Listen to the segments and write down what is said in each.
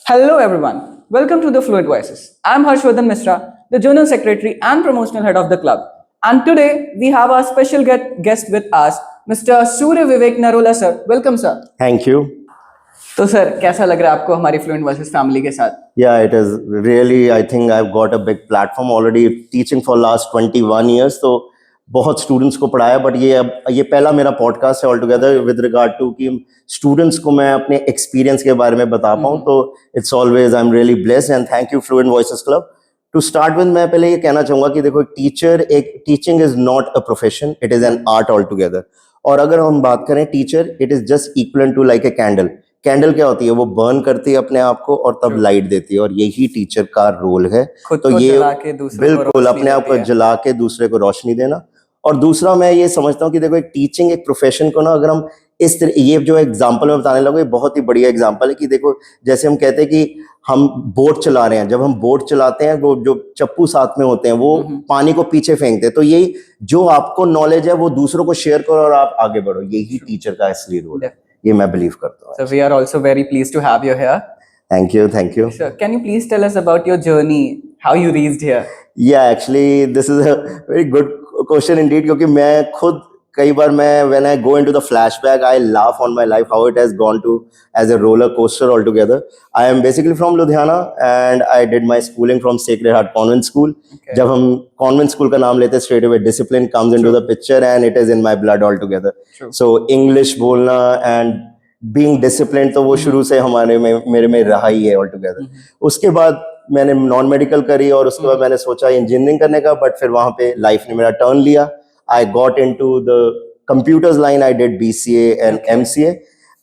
Hello everyone, welcome to the Fluid Voices. I'm Harshvardhan Misra, the Journal Secretary and Promotional Head of the club. And today we have our special guest with us, Mr. Surya Vivek Narula sir. Welcome sir. Thank you. तो sir कैसा लग रहा है आपको हमारी fluent versus family के साथ? Yeah, it is really, I think I've got a big platform already teaching for last 21 years. तो बहुत स्टूडेंट्स को पढ़ाया, बट ये पहला मेरा पॉडकास्ट है all together with regard to कि स्टूडेंट्स को मैं अपने एक्सपीरियंस के बारे में बता पाऊँ. तो it's always I am really blessed and thank you fluent voices club. To start with मैं पहले ये कहना चाहूँगा कि देखो teaching is not a profession, it is an art all together. और अगर हम बात करें teacher, it is just equal to like a candle. Candle क्या होती है? वो बर्न करती है अपने आप को और तब लाइट देती है, और यही टीचर का रोल है. तो ये बिल्कुल अपने आप को जला के दूसरे को रोशनी देना. और दूसरा मैं ये समझता हूँ कि देखो एक टीचिंग एक प्रोफेशन को ना, अगर हम इस तरह, ये जो एग्जांपल मैं बताने लगा, ये बहुत ही बढ़िया एग्जांपल है कि देखो जैसे हम कहते हैं कि हम बोट चला रहे हैं, जब हम बोट चलाते हैं वो जो चप्पू साथ में होते हैं वो पानी को पीछे फेंकते हैं. तो यही जो आपको नॉलेज है वो दूसरों को शेयर करो और आप आगे बढ़ो, यही टीचर का असली रोल है. ये मैं बिलीव करता हूँ. So we are also very pleased to have you here. Thank you. Sir, can you please tell us about your journey, how you reached here? Yeah, actually this is a very good question indeed, क्योंकि मैं खुद कई बार when I go into the flashback, I laugh on my life, how it has gone to as a roller coaster altogether. I am basically from Ludhiana and I did my schooling from Sacred Heart Convent School. Okay. जब हम convent school का नाम लेते हैं, straight away discipline comes into the picture and it is in my blood altogether. So English बोलना and being disciplined तो वो शुरू से मेरे में रहा ही है altogether. उसके बाद मैंने नॉन मेडिकल करी और उसके बाद मैंने सोचा इंजीनियरिंग करने का, बट फिर वहाँ पे लाइफ ने मेरा टर्न लिया. I got into the computers line. I did BCA and MCA.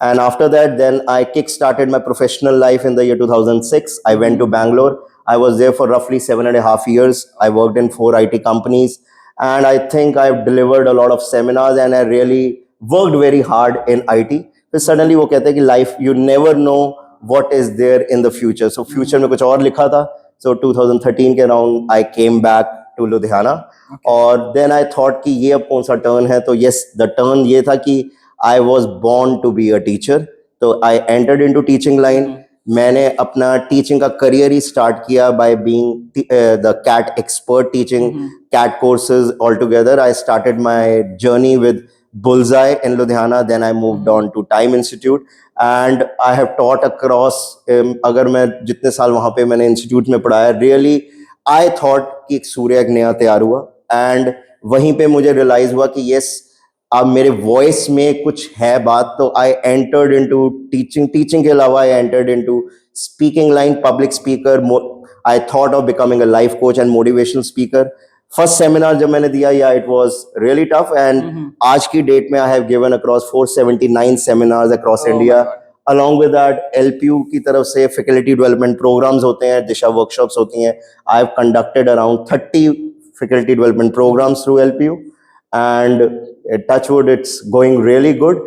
And after that, then I kick-started my professional life in the year 2006. I went to Bangalore. I was there for roughly 7.5 years. I worked in 4 IT companies. And I think I've delivered a lot of seminars and I really worked very hard in IT. But suddenly वो कहते हैं कि life, you never know what is there in the future. So future में कुछ और लिखा था. So 2013 के around, I came back to Ludhiana. और देन आई थॉट कि ये अब कौन सा टर्न है. तो यस, द टर्न ये था कि I was born to be a teacher. तो I entered into teaching line. मैंने अपना टीचिंग का करियर ही स्टार्ट किया by being the CAT expert, teaching CAT courses all together. I started my journey with Bullseye in Ludhiana. Then I moved on to Time Institute and I have taught across अगर मैं जितने साल वहाँ पे मैंने institute में पढ़ाया, really I thought कि एक सूर्य एक नया तैयार हुआ. एंड वहीं पे मुझे रियलाइज हुआ कि यस, अब मेरे वॉइस में कुछ है बात. तो आई एंटर्ड इनटू टीचिंग के अलावा आई entered into speaking line, public speaker. I thought of becoming a life coach and motivational speaker. First seminar जब मैंने दिया, या it was really tough. And आज की डेट में I have given across 479 seminars across India. Along with that LPU की तरफ से फैकल्टी डेवलपमेंट प्रोग्राम्स होते हैं, दिशा वर्कशॉप्स होती हैं. I have conducted around 30 faculty development programs through LPU, and touchwood, it's going really good.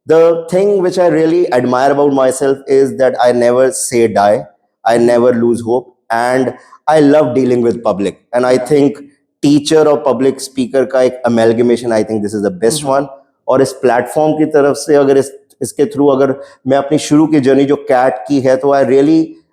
The thing which I really admire about myself is that I never say die, I never lose hope, and I love dealing with public. And I think teacher और public speaker का एक amalgamation, I think this is the best one. और इस platform की तरफ से अगर इसके थ्रू अगर मैं अपनी शुरू की जर्नी जो CAT की है, तो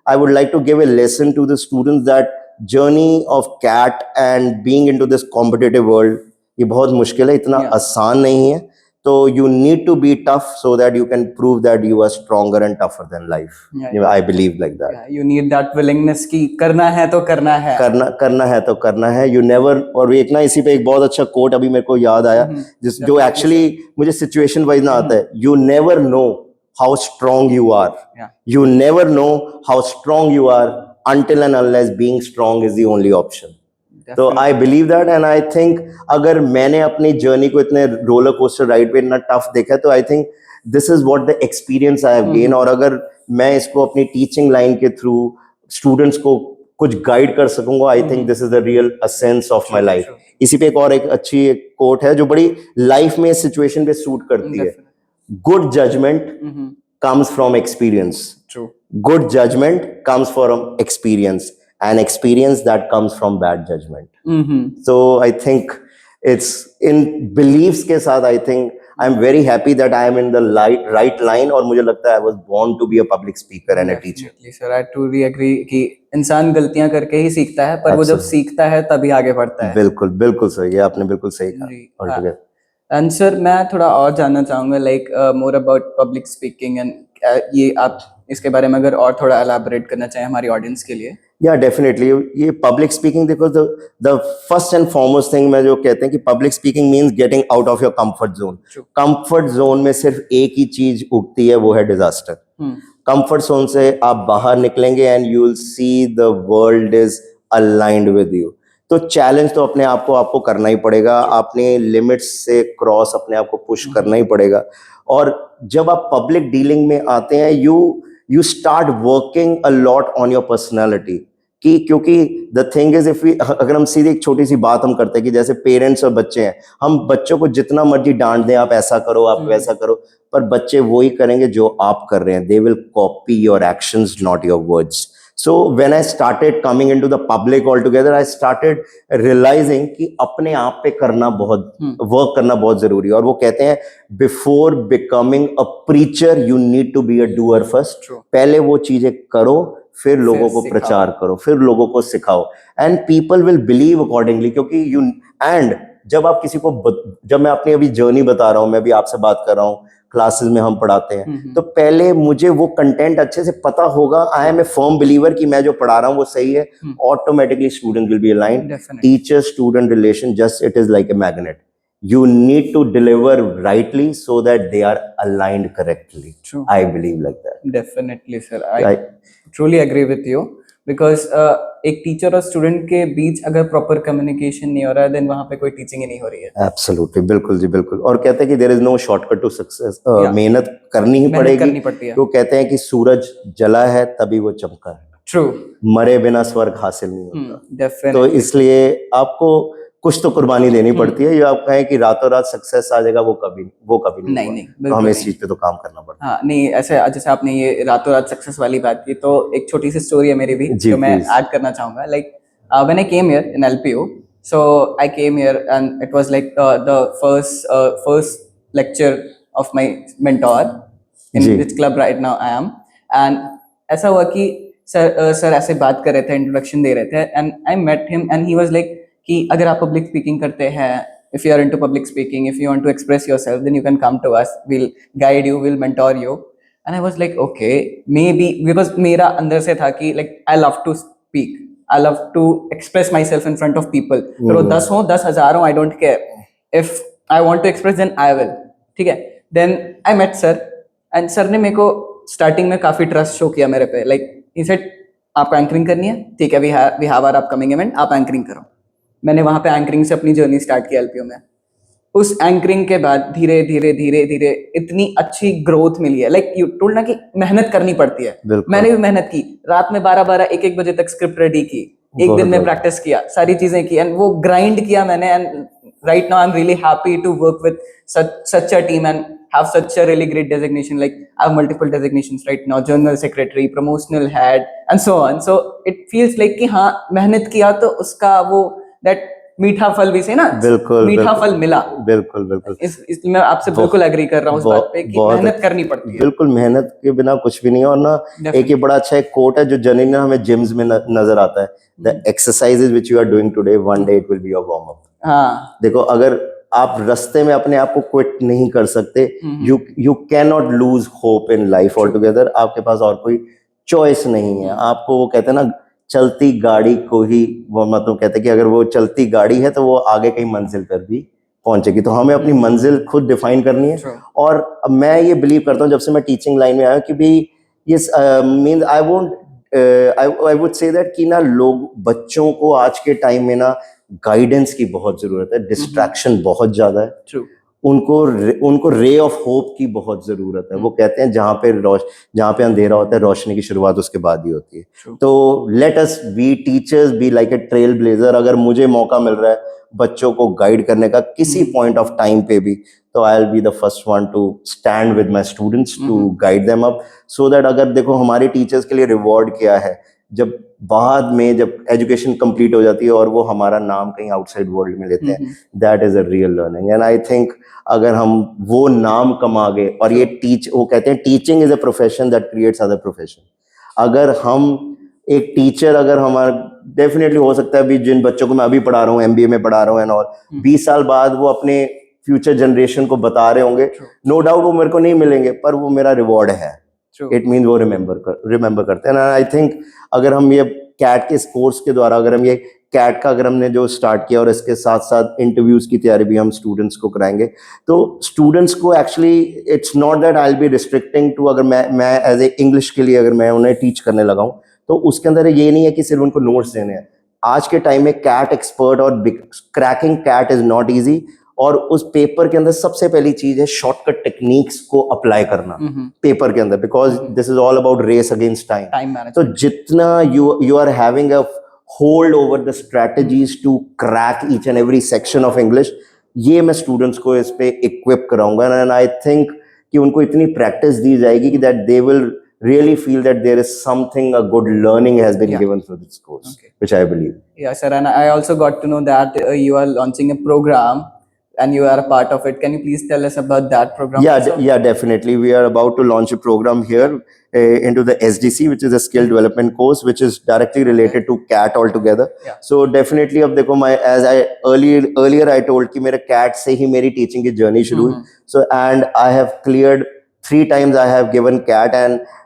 I would like to give a lesson to the students that journey of CAT and being into this competitive world, ये बहुत मुश्किल है, इतना आसान नहीं है. तो you need to be tough so that you can prove that you are stronger and tougher than life. I believe like that. You need that willingness कि करना है तो करना है. करना है तो करना है. You never, और एक ना इसी पे एक बहुत अच्छा कोट अभी मेरे को याद आया, जो एक्चुअली मुझे सिचुएशन वाइज ना आता है. You never know how strong you are. You never know how strong you are until and unless being strong is the only option. तो I believe that. And I think अगर मैंने अपनी journey को इतने roller coaster ride पे इतना tough देखा, तो I think this is what the experience I have gain. और अगर मैं इसको अपनी टीचिंग लाइन के थ्रू स्टूडेंट्स को कुछ गाइड कर सकूंगा, I think this is the real essence of my life. इसी पे एक अच्छी कोट है जो बड़ी लाइफ में सिचुएशन पे सूट करती है. Good judgement comes from experience. True. Good judgment comes from experience, and experience that comes from bad judgment. So I think it's in beliefs के साथ, I think I am very happy that I am in the right line, और मुझे लगता है I was born to be a public speaker and a teacher. Definitely, sir. I truly agree कि इंसान गलतियां करके ही सीखता है, पर वो जब Absolutely. सीखता है तभी आगे बढ़ता है। बिल्कुल बिल्कुल सही, ये आपने बिल्कुल सही कहा जी। altogether. एंड सर मैं थोड़ा और जानना चाहूंगा like more about public speaking and ये आप इसके बारे में अगर और थोड़ा एलाबोरेट करना चाहें हमारी ऑडियंस के लिए। या डेफिनेटली, ये पब्लिक स्पीकिंग देखो, the first and foremost thing मैं जो कहते हैं कि public speaking means getting out of your comfort zone. True. Comfort zone में सिर्फ एक ही चीज उगती है, वो है डिजास्टर। कंफर्ट जोन से आप बाहर निकलेंगे and you will see the world is aligned with you. तो चैलेंज तो अपने आप को आपको करना ही पड़ेगा, अपने लिमिट्स से क्रॉस अपने आप को पुश करना ही पड़ेगा। और जब आप पब्लिक डीलिंग में आते हैं, you start working a lot on your personality, कि क्योंकि द थिंग इज इफ अगर हम सीधे एक छोटी सी बात हम करते हैं कि जैसे पेरेंट्स और बच्चे हैं, हम बच्चों को जितना मर्जी डांट दें, आप ऐसा करो, आप वैसा करो, पर बच्चे वही करेंगे जो आप कर रहे हैं। They will copy your actions, not your words. So when I started coming into the public altogether, I started realizing कि अपने आप पे करना बहुत वर्क करना बहुत जरूरी है। और वो कहते हैं before becoming a preacher you need to be a doer first. पहले वो चीजें करो, फिर लोगों को प्रचार करो, फिर लोगों को सिखाओ, and people will believe accordingly. क्योंकि यू एंड जब आप किसी को जब मैं अपनी अभी जर्नी बता रहा हूँ, मैं भी आपसे बात कर रहा हूँ, क्लासेस में हम पढ़ाते हैं, तो पहले मुझे वो कंटेंट अच्छे से पता होगा। I am a firm believer कि मैं जो पढ़ा रहा हूँ वो सही है, automatically student will be aligned. Teacher student relation just it is like a magnet, you need to deliver rightly so that they are aligned correctly. True. I believe like that. Definitely sir, I truly agree with you because एक teacher और student के बीच अगर proper communication नहीं हो रहा है, then वहां पे कोई टीचिंग ही नहीं हो रही है। Absolutely, बिल्कुल जी बिल्कुल। और कहते हैं कि there is no shortcut to success. मेहनत करनी ही पड़ेगी। वो कहते हैं कि सूरज जला है तभी वो चमका है। True. मरे बिना स्वर्ग हासिल नहीं होता। Definitely. तो इसलिए आपको कुछ तो कुर्बानी देनी पड़ती है। ये आप कहें कि रातों रात सक्सेस आ जाएगा, वो कभी नहीं। तो हमें इस चीज पे तो काम करना पड़ता है। हाँ नहीं, ऐसे जैसे आपने ये रातों रात सक्सेस वाली बात की, तो एक छोटी सी स्टोरी है मेरी भी जो मैं ऐड करना चाहूंगा। Like when I came here in LPU, so I came here and it was like the first lecture of my mentor in which club right now I M. And ऐसा हुआ कि सर ऐसे बात कर रहे थे, इंट्रोडक्शन दे रहे थे, and I met him and he was like कि अगर आप पब्लिक स्पीकिंग करते हैं, if you are into public speaking, if you want to express yourself, then you can come to us, we'll guide you, we'll mentor you. And I was like, okay, maybe, because मेरा अंदर से था कि like I love to speak, I love to express myself in front of people. फिर वो 10 हो 10,000 हो, I don't care. If I want to express, then I will. ठीक है? Then I met sir, and sir ने मेरे को starting में काफी trust show किया मेरे पे. Like he said, आपको एंकरिंग करनी है, ठीक है, we have our upcoming event, आप एंकरिंग करो। मैंने वहां पे एंकरिंग से अपनी जर्नी स्टार्ट की एलपीयू में। उस एंकरिंग के बाद धीरे धीरे इतनी अच्छी ग्रोथ मिली है। लाइक यू टोल्ड ना कि मेहनत करनी पड़ती है। मैंने भी मेहनत की, रात में 12 1 बजे तक स्क्रिप्ट रेडी की, एक दिन में प्रैक्टिस किया, सारी चीजें की, एंड वो ग्राइंड किया मैंने। And right now I am really happy to work with such a team and have such a really great designation. Like I have multiple designations right now, journal secretary, promotional head, and so on. So it feels like कि हाँ मेहनत किया तो उसका वो that मीठा फल भी से ना, बिल्कुल मीठा फल मिला। बिल्कुल इसलिए मैं आपसे बिल्कुल एग्री कर रहा हूँ उस बात पे कि मेहनत करनी पड़ती है। बिल्कुल, मेहनत के बिना कुछ भी नहीं है। और ना एक ये बड़ा अच्छा एक कोट है जो जनरली ना हमें जिम्स में नजर आता है, the exercises which you are doing today, one day it will be your warm up. हाँ देखो, अगर आप रास्ते में अपने आप को क्विट नहीं कर सकते, you can not lose hope in life all together. आपके पास और कोई चॉइस नहीं है। आपको वो कहते हैं ना, चलती गाड़ी को ही वो मतलब कहते हैं कि अगर वो चलती गाड़ी है तो वो आगे कहीं मंजिल पर भी पहुंचेगी। तो हमें अपनी मंजिल खुद डिफाइन करनी है। और मैं ये बिलीव करता हूँ जब से मैं टीचिंग लाइन में आया कि भी ये mean I would say that कि ना लोग बच्चों को आज के टाइम में ना गाइडेंस की बहुत जरूरत है। डिस्ट्रैक्शन बहुत ज्यादा है। उनको रे ऑफ होप की बहुत जरूरत है। वो कहते हैं जहाँ पे अंधेरा होता है, रोशनी की शुरुआत उसके बाद ही होती है। तो let us B teachers, be like a trail blazer. अगर मुझे मौका मिल रहा है बच्चों को गाइड करने का किसी पॉइंट ऑफ टाइम पे भी, तो I will be the first one to stand with my students to guide them up, so that अगर देखो हमारे टीचर्स के लिए रिवॉर्ड क्या है, जब बाद में जब एजुकेशन कंप्लीट हो जाती है और वो हमारा नाम कहीं आउटसाइड वर्ल्ड में लेते हैं, that is a real learning. And I think अगर हम वो नाम कमा गए, और ये वो कहते हैं teaching is a profession that creates other profession. अगर हम एक टीचर, अगर हमारा डेफिनेटली हो सकता है, अभी जिन बच्चों को मैं अभी पढ़ा रहा हूँ, एमबीए में पढ़ा रहा हूँ एंड ऑल, 20 साल बाद वो अपने फ्यूचर जनरेशन को बता रहे होंगे, नो डाउट वो मेरे को नहीं मिलेंगे, पर वो मेरा रिवॉर्ड है। इट मीन वो रिमेंबर करते हैं। आई थिंक अगर हम ये कैट के कोर्स के द्वारा, अगर हम ये कैट का अगर हमने जो स्टार्ट किया और इसके साथ साथ इंटरव्यूज की तैयारी भी हम स्टूडेंट्स को कराएंगे, तो स्टूडेंट्स को actually it's not that I will be restricting to, अगर मैं एज ए इंग्लिश के लिए अगर मैं उन्हें टीच करने लगा हूं, तो उसके अंदर ये नहीं है कि सिर्फ उनको नोट्स देने हैं। आज के टाइम में कैट एक्सपर्ट और cracking CAT is not easy, और उस पेपर के अंदर सबसे पहली चीज है शॉर्टकट टेक्निक्स को अप्लाई करना पेपर के अंदर, because this is all about race against time. तो जितना you are having a hold over the strategies to crack each and every section of English, ये मैं स्टूडेंट्स को इस पे इक्विप कराऊंगा। एंड आई थिंक कि उनको इतनी प्रैक्टिस दी जाएगी कि that they will really feel that there is something, a good learning has been given through this course, which I believe. Yeah, sir. And I also got to know that you are launching a program and you are a part of it. Can you please tell us about that program? Yeah, definitely. We are about to launch a program here into the SDC, which is a skill development course, which is directly related to CAT altogether. So definitely, अब देखो, as I earlier I told कि मेरे CAT से ही मेरी teaching की journey शुरू हुई. So and I have cleared 3 times. I have given CAT, and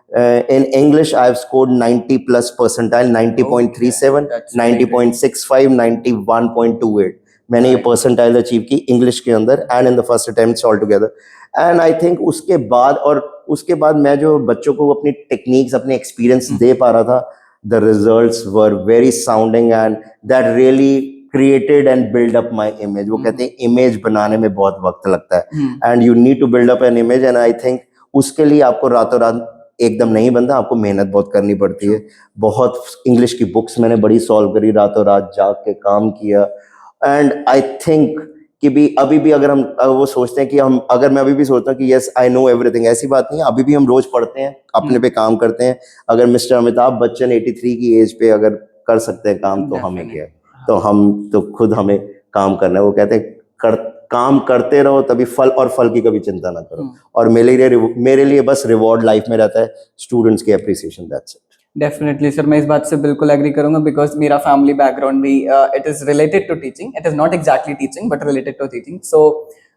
in English I have scored 90 plus percentile, 90.37, 90.65, 91.28. मैंने ये परसेंटाइल अचीव की इंग्लिश के अंदर and in the first attempt all together. And I think उसके बाद मैं जो बच्चों को अपनी टेक्निक्स, अपने एक्सपीरियंस दे पा रहा था, the results were very sounding and that really created and build up my image. वो कहते हैं इमेज बनाने में बहुत वक्त लगता है and you need to build up an image, and I think उसके लिए आपको रातों रात एकदम नहीं बनता, आपको मेहनत बहुत करनी पड़ती है। बहुत इंग्लिश की बुक्स मैंने बड़ी सॉल्व करी, रातों रात जाग के काम किया। एंड आई थिंक कि भी अभी भी अगर वो सोचते हैं कि अगर मैं अभी भी सोचता हूँ कि यस आई नो एवरीथिंग, ऐसी बात नहीं है। अभी भी हम रोज पढ़ते हैं, अपने पे काम करते हैं। अगर मिस्टर अमिताभ बच्चन 83 की एज पे अगर कर सकते हैं काम, तो हमें क्या है? तो हम तो खुद हमें काम करना है। वो कहते हैं काम करते रहो, तभी फल, और फल की कभी चिंता ना करो। और मेरे लिए बस रिवॉर्ड लाइफ में रहता है स्टूडेंट्स की appreciation, that's it. Definitely sir, मैं इस बात से बिल्कुल एग्री करूंगा, बिकॉज मेरा फैमिली बैकग्राउंड भी it is related to teaching. It is not exactly teaching but related to teaching. So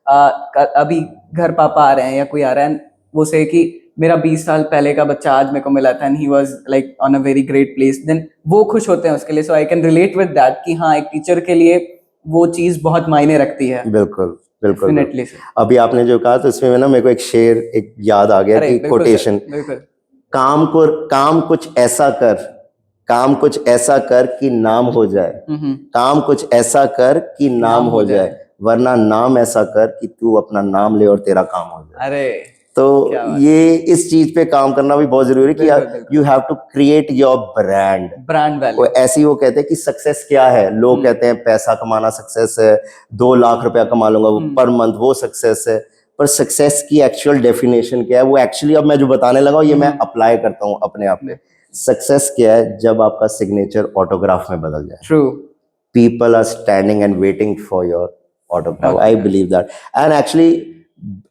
अभी घर पापा आ रहे हैं या कोई आ रहा है, वो से कि मेरा 20 साल पहले का बच्चा आज मेरे को मिला था and he was like on a very great place, then वो खुश होते हैं उसके लिए। So I can relate with that कि हाँ, एक टीचर के लिए वो चीज बहुत मायने रखती है। बिल्कुल बिल्कुल। Definitely, sir. अभी आपने जो कहा, तो इसमें ना मेरे को एक शेर एक याद आ गया कि कोटेशन, काम कुछ ऐसा कर कि नाम हो जाए, काम कुछ ऐसा कर कि नाम हो जाए, वरना नाम ऐसा कर कि तू अपना नाम ले और तेरा काम हो जाए। अरे तो ये इस चीज पे काम करना भी बहुत जरूरी है कि you have to create your brand value. ऐसे ही वो कहते हैं कि सक्सेस क्या है। लोग कहते हैं पैसा कमाना सक्सेस है, 2 लाख रुपया कमा लूंगा वो पर मंथ, वो सक्सेस है। पर सक्सेस की एक्चुअल डेफिनेशन क्या है, वो एक्चुअली अब मैं जो बताने लगा हूँ, ये मैं अप्लाई करता हूँ अपने आप पे। सक्सेस क्या है? जब आपका सिग्नेचर ऑटोग्राफ में बदल जाए। True. People are standing and waiting for your autograph. I believe that. And actually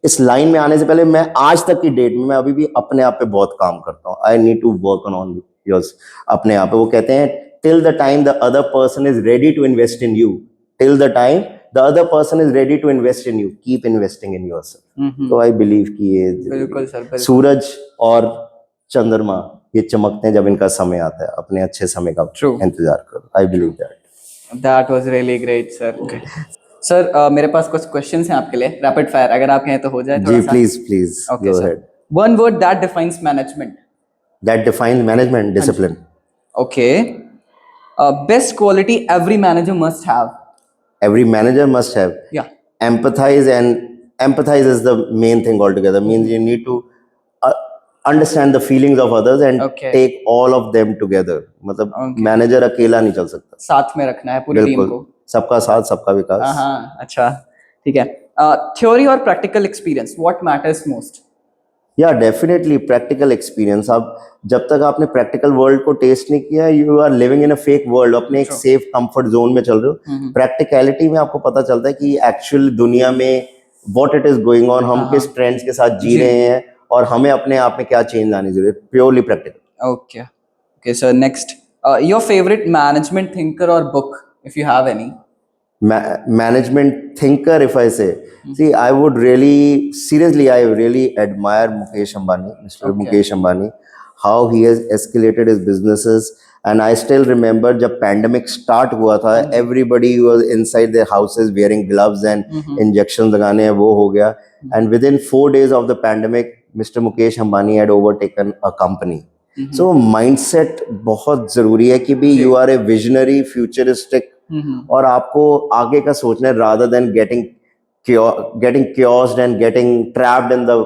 इस लाइन में आने से पहले मैं आज तक की डेट में मैं अभी भी अपने आप पे बहुत काम करता हूँ। I need to work on yours, अपने आप पे। वो कहते हैं till the time the other person is ready to invest in you, till the time the other person is ready to invest in you, keep investing in yourself. तो I believe कि ये बिल्कुल सर, सूरज और चंद्रमा ये चमकते हैं जब इनका समय आता है। अपने अच्छे समय का इंतजार करो। आई believe that was really great sir. Sir मेरे पास कुछ क्वेश्चंस हैं आपके लिए, रैपिड फायर, अगर आप कहें तो हो जाए थोड़ा सा। Please go ahead. One word that defines management. That defines management, discipline. Okay. Best quality every manager must have. Every manager must have. Yeah. Empathize is the main thing altogether. Means you need to understand the feelings of others and take all of them together. मतलब manager अकेला नहीं चल सकता, साथ में रखना है पूरी टीम को। सबका साथ, सबका विकास। हाँ, अच्छा, ठीक है। थ्योरी और practical experience, what matters most? या डेफिनेटली प्रैक्टिकल एक्सपीरियंस। आप जब तक आपने प्रैक्टिकल वर्ल्ड को टेस्ट नहीं किया, you are living in a fake world, अपने एक True. सेफ कंफर्ट जोन में चल रहे हो। प्रैक्टिकलिटी में आपको पता चलता है कि एक्चुअल दुनिया में what it is going on, हम किस ट्रेंड्स के साथ जी जी। रहे हैं और हमें अपने आप में क्या चेंज लानी जरूरी है। Purely practical. Okay. Okay, so next, your favorite management thinker or book, if you have any. Management thinker, if I say, see, I would really seriously, I really admire Mukesh Ambani, Mr. Okay. Mukesh Ambani, how he has escalated his businesses. And I still remember जब pandemic start हुआ था, everybody was inside their houses wearing gloves and injections लगाने हैं, वो हो गया। And within 4 days of the pandemic, Mr. Mukesh Ambani had overtaken a company. So mindset बहुत जरूरी है कि भी you are a visionary, futuristic, और आपको आगे का सोचना है rather than getting chaosed and getting trapped in the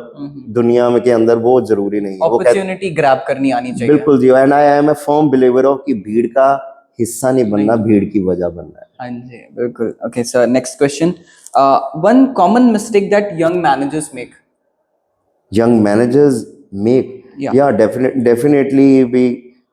दुनिया में के अंदर, वो जरूरी नहीं है। वो Opportunity grab करनी आनी चाहिए। बिल्कुल जी। And I am a firm believer of कि भीड़ का हिस्सा नहीं बनना, भीड़ की वजह बनना है। हाँ जी, बिल्कुल। Okay, so next question. One common mistake that young managers make. Young managers make, yeah, definitely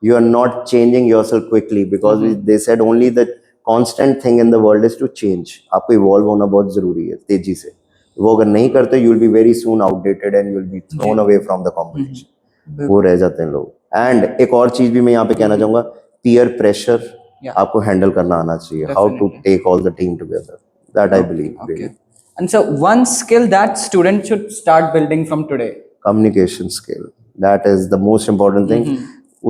you are not changing yourself quickly because they said only the constant thing in the world is to change. आपको evolve होना बहुत जरूरी है तेजी से। वो अगर नहीं करते, you will be very soon outdated and you will be thrown away from the competition. वो रह जाते हैं लोग। एंड एक और चीज भी मैं यहाँ पे कहना चाहूंगा, पीयर प्रेशर आपको हैंडल करना आना चाहिए। How to take all the team together, that I believe really. And so one skill that students should start building from today. Communication skill, that is the most important thing.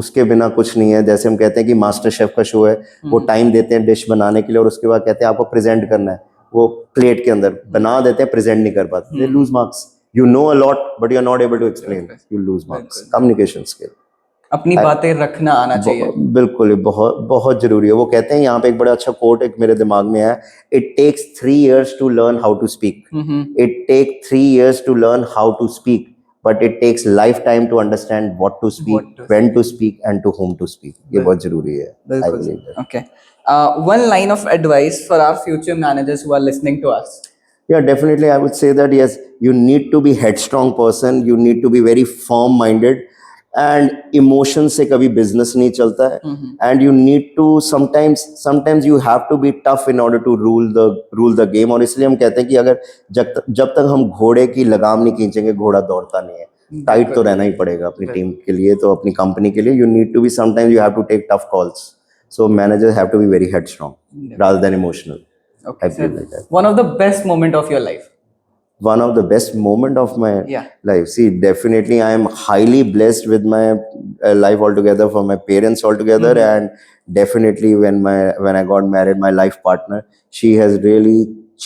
उसके बिना कुछ नहीं है। जैसे हम कहते हैं कि मास्टर शेफ का शो है, वो टाइम देते हैं डिश बनाने के लिए और उसके बाद कहते हैं आपको प्रेजेंट करना है, वो प्लेट के अंदर बना देते हैं, प्रेजेंट नहीं कर पाते, they lose marks. You know a lot but you are not able to explain, you lose marks. Communication skill, अपनी बातें रखना आना चाहिए। बिल्कुल, बहुत बहुत जरूरी है। वो कहते हैं यहाँ पे एक बड़ा अच्छा कोट एक मेरे दिमाग में है, it takes 3 years to learn how to speak, it take 3 years to learn how to speak, but it takes lifetime to understand what to speak, when to speak and to whom to speak. ये बहुत जरूरी है। I believe that. Okay. One line of advice for our future managers who are listening to us. Yeah, definitely I would say that yes, you need to be headstrong person, you need to be very firm minded, and emotion से कभी business नहीं चलता है, and you need to sometimes you have to be tough in order to rule the game। और इसलिए हम कहते हैं कि अगर जब तक हम घोड़े की लगाम नहीं खींचेंगे, घोड़ा दौड़ता नहीं है। टाइट तो रहना ही पड़ेगा अपनी टीम के लिए, तो अपनी कंपनी के लिए you need to be, sometimes you have to take tough calls, so managers have to be very headstrong rather than emotional. Okay, I feel like that. One of the best moment of your life. One of the best moment of my life. See, definitely I am highly blessed with my life altogether, for my parents altogether, and definitely when I got married, my life partner, she has really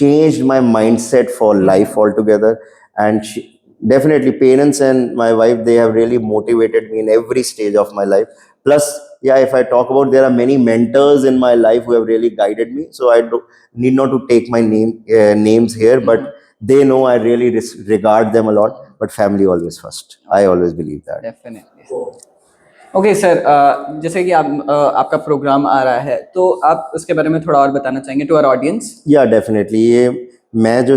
changed my mindset for life altogether. And definitely parents and my wife, they have really motivated me in every stage of my life. Plus, yeah, if I talk about, there are many mentors in my life who have really guided me, so I need not to take my names here, but they know I really regard them a lot, but family always first. I always believe that. Definitely. Okay, sir. जैसे कि आपका programme आ रहा है, तो आप उसके बारे में थोड़ा और बताना चाहेंगे to our audience? Yeah, definitely. ये मैं जो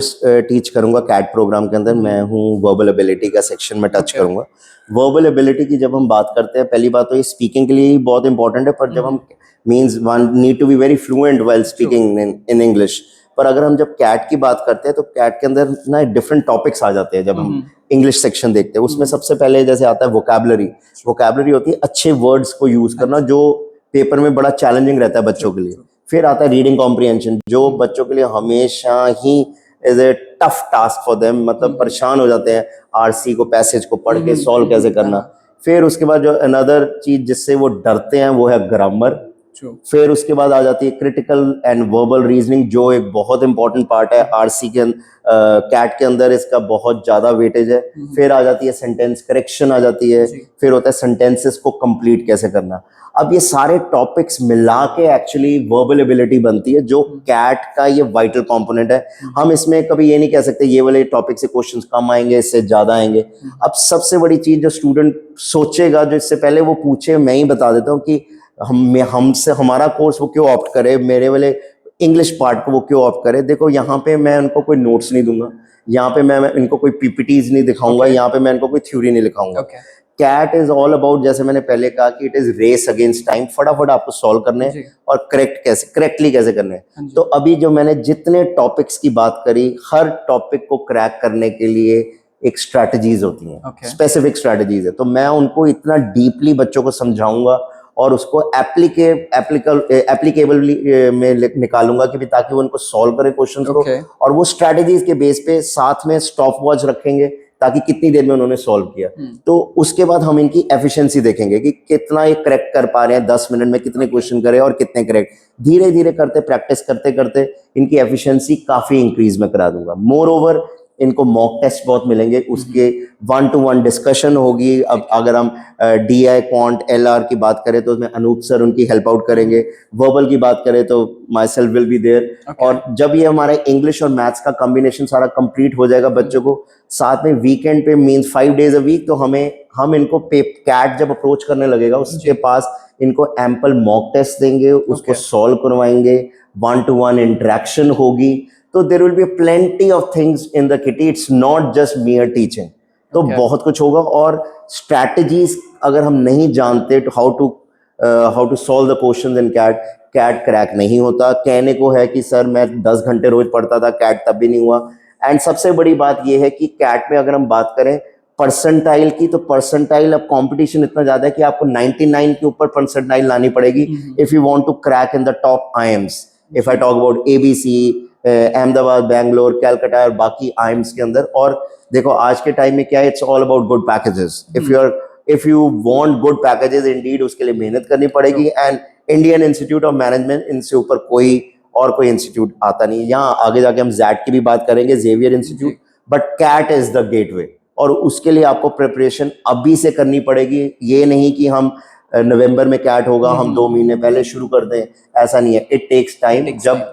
टीच करूंगा कैट प्रोग्राम के अंदर, मैं हूँ वर्बल एबिलिटी का सेक्शन में टच करूंगा। वर्बल एबिलिटी की जब हम बात करते हैं, पहली बात तो ये स्पीकिंग के लिए ही बहुत इंपॉर्टेंट है, पर जब हम means one need to be very fluent while speaking in English. पर अगर हम जब कैट की बात करते हैं, तो कैट के अंदर ना डिफरेंट टॉपिक्स आ जाते हैं। जब हम इंग्लिश सेक्शन देखते हैं, उसमें सबसे पहले जैसे आता है वोकैबुलरी होती है, अच्छे वर्ड्स को यूज करना जो पेपर में बड़ा चैलेंजिंग रहता है बच्चों के लिए। फिर आता है रीडिंग कॉम्प्रिहेंशन, जो बच्चों के लिए हमेशा he is a tough task for them, मतलब परेशान हो जाते हैं आरसी को, पैसेज को पढ़ के सॉल्व कैसे करना। फिर उसके बाद जो अनदर चीज जिससे वो डरते हैं, वो है ग्रामर। फिर उसके बाद आ जाती है क्रिटिकल एंड वर्बल रीजनिंग, जो एक बहुत इंपॉर्टेंट पार्ट है आरसी के कैट के अंदर, इसका बहुत ज्यादा वेटेज है। फिर आ जाती है सेंटेंस करेक्शन आ जाती है, फिर होता है सेंटेंसेस को कंप्लीट कैसे करना। अब ये सारे टॉपिक्स मिला के एक्चुअली वर्बल एबिलिटी बनती है, जो कैट का ये वाइटल कंपोनेंट है। हम इसमें कभी ये नहीं कह सकते ये वाले टॉपिक से क्वेश्चंस कम आएंगे, इससे ज्यादा आएंगे। अब सबसे बड़ी चीज जो स्टूडेंट सोचेगा, जो इससे पहले वो पूछे, मैं ही बता देता हूँ कि हमसे हमारा कोर्स वो क्यों ऑप्ट करे। मेरे वाले इंग्लिश पार्ट को वो क्यों ऑप्ट करे। देखो यहाँ पे मैं उनको कोई नोट्स नहीं दूंगा, यहाँ पे मैं इनको कोई पीपीटीज नहीं दिखाऊंगा, यहाँ पे मैं इनको कोई थ्योरी नहीं लिखाऊंगा। कैट इज ऑल अबाउट, जैसे मैंने पहले कहा कि it is race against time, फटाफट आपको सॉल्व करने हैं और करेक्टली कैसे करने हैं। तो अभी जो मैंने जितने टॉपिक्स की बात करी, हर टॉपिक को क्रैक करने के लिए एक स्ट्रैटेजीज होती हैं, स्पेसिफिक स्ट्रैटेजीज है। तो मैं उनको इतना डीपली बच्चों को समझाऊंगा और उसको एप्लीकेबली में निकालूंगा कि ताकि वो उनको सॉल्व करें क्वेश्चन को, और वो स्ट्रैटेजीज के बेस पे साथ में स्टॉप वॉच रखेंगे ताकि कितनी देर में उन्होंने सॉल्व किया। तो उसके बाद हम इनकी एफिशिएंसी देखेंगे कि कितना ये करेक्ट कर पा रहे हैं, 10 मिनट में कितने क्वेश्चन करे और कितने करेक्ट। धीरे धीरे करते, प्रैक्टिस करते करते इनकी एफिशिएंसी काफी इंक्रीज में करा दूंगा। मोर ओवर इनको मॉक टेस्ट बहुत मिलेंगे, उसके 1-to-1 डिस्कशन होगी। अब अगर हम DI क्वांट LR की बात करें तो उसमें अनूप सर उनकी हेल्प आउट करेंगे। वर्बल की बात करें तो myself will be there. और जब ये हमारा इंग्लिश और मैथ्स का कॉम्बिनेशन सारा कंप्लीट हो जाएगा बच्चों को, साथ में वीकेंड पे मीन्स 5 days a week, तो हम इनको कैट जब अप्रोच करने लगेगा उसके पास इनको एम्पल मॉक टेस्ट देंगे, उसको सॉल्व करवाएंगे, 1-to-1 इंटरेक्शन होगी। तो there will be plenty of things in the kitty, it's not just mere teaching. तो बहुत कुछ होगा। और स्ट्रैटेजीज अगर हम नहीं जानते तो how to solve the questions in CAT crack नहीं होता। कहने को है कि सर मैं 10 घंटे रोज पढ़ता था, कैट तब भी नहीं हुआ। एंड सबसे बड़ी बात यह है कि कैट में अगर हम बात करें परसेंटाइल की, तो परसेंटाइल अब कंपटीशन इतना ज्यादा है कि आपको 99 के ऊपर परसेंटाइल लानी पड़ेगी if you want to crack in the top IIMs। If I talk about ABC, Ahmedabad, Bangalore, Calcutta और बाकी IIMs के अंदर। और देखो आज के टाइम में क्या है, it's all about good packages. If you want good packages Indeed, उसके लिए मेहनत करनी पड़ेगी। And Indian institute of management, इनसे ऊपर कोई इंस्टीट्यूट आता नहीं। यहाँ आगे जाके हम जैट की भी बात करेंगे, Xavier institute, but CAT is the gateway. और उसके लिए आपको प्रिपरेशन अभी से करनी पड़ेगी। ये नहीं कि हम नवंबर में कैट होगा, हम 2 महीने पहले शुरू कर दें, ऐसा नहीं है। It takes time. जब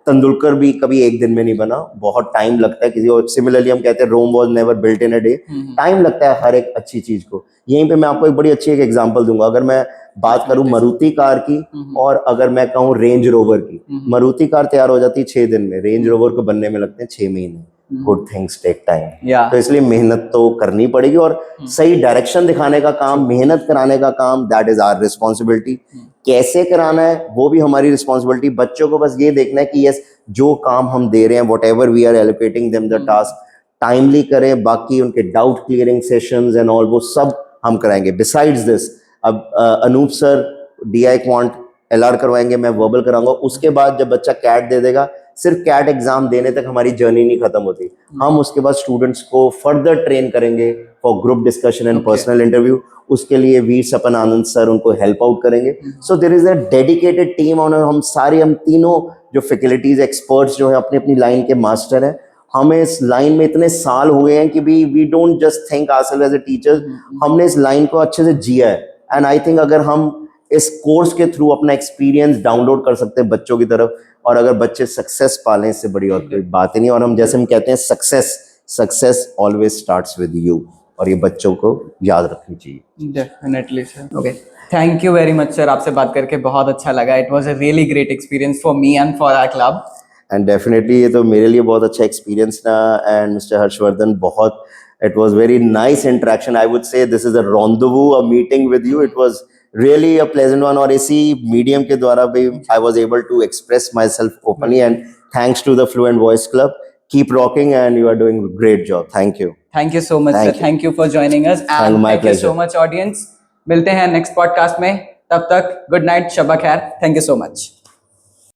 तेंदुलकर भी कभी एक दिन में नहीं बना, बहुत टाइम लगता है किसी। और सिमिलरली हम कहते हैं Rome was never built in a day. Time लगता है हर एक अच्छी चीज को। यहीं पे मैं आपको एक बड़ी अच्छी एक एग्जांपल दूंगा। अगर मैं बात करूं मारुति कार की, और अगर मैं कहूं रेंज रोवर की, मारुति कार तैयार हो जाती है 6 दिन में, रेंज रोवर को बनने में लगते हैं 6 महीने। Good things take time. तो इसलिए मेहनत तो करनी पड़ेगी, और सही डायरेक्शन दिखाने का काम, मेहनत कराने का काम, दैट इज आवर रिस्पॉन्सिबिलिटी। कैसे कराना है वो भी हमारी रिस्पॉन्सिबिलिटी। बच्चों को बस ये देखना है कि यस, जो काम हम दे रहे हैं, whatever we are allocating them the task, timely करें। बाकी उनके doubt clearing sessions and all वो सब हम कराएंगे। बिसाइड्स दिस, अब Anoop sir DI quant LR करवाएंगे, मैं वर्बल कराऊंगा। उसके बाद जब बच्चा कैट दे देगा, सिर्फ कैट एग्जाम देने तक हमारी जर्नी नहीं खत्म होती। हम उसके बाद स्टूडेंट्स को फर्दर ट्रेन करेंगे for group discussion and personal interview. उसके लिए वीर सपन आनंद सर उनको हेल्प आउट करेंगे। So there is a dedicated team. और हम तीनों जो फैकल्टीज एक्सपर्ट्स जो है अपनी अपनी लाइन के मास्टर हैं। हमें इस लाइन में इतने साल हुए हैं कि we don't just think ourselves as a teachers, हमने इस लाइन को अच्छे से जिया है। एंड आई थिंक अगर हम इस कोर्स के थ्रू अपना एक्सपीरियंस डाउनलोड कर सकते हैं बच्चों की तरफ, और अगर बच्चे सक्सेस पालें, इससे बड़ी और कोई बात ही नहीं। और हम जैसे हम कहते हैं success always starts with you, और ये बच्चों को याद रखनी चाहिए। Definitely sir. Okay, thank you very much sir, आपसे बात करके बहुत अच्छा लगा। It was a really great experience for me and for our club. And definitely ये तो मेरे लिए बहुत अच्छा एक्सपीरियंस था। एंड मिस्टर हर्षवर्धन, बहुत it was very nice interaction. I would say this is a rendezvous, a meeting with you. It was really a pleasant one, और इसी मीडियम के द्वारा भी I was able to express myself openly, and thanks to the Fluent Voice Club. Keep rocking and you are doing a great job. Thank you. Thank you so much sir. Thank you for joining us, and my thank you so much audience. मिलते हैं next podcast में, तब तक good night, शब्बा खैर। Thank you so much.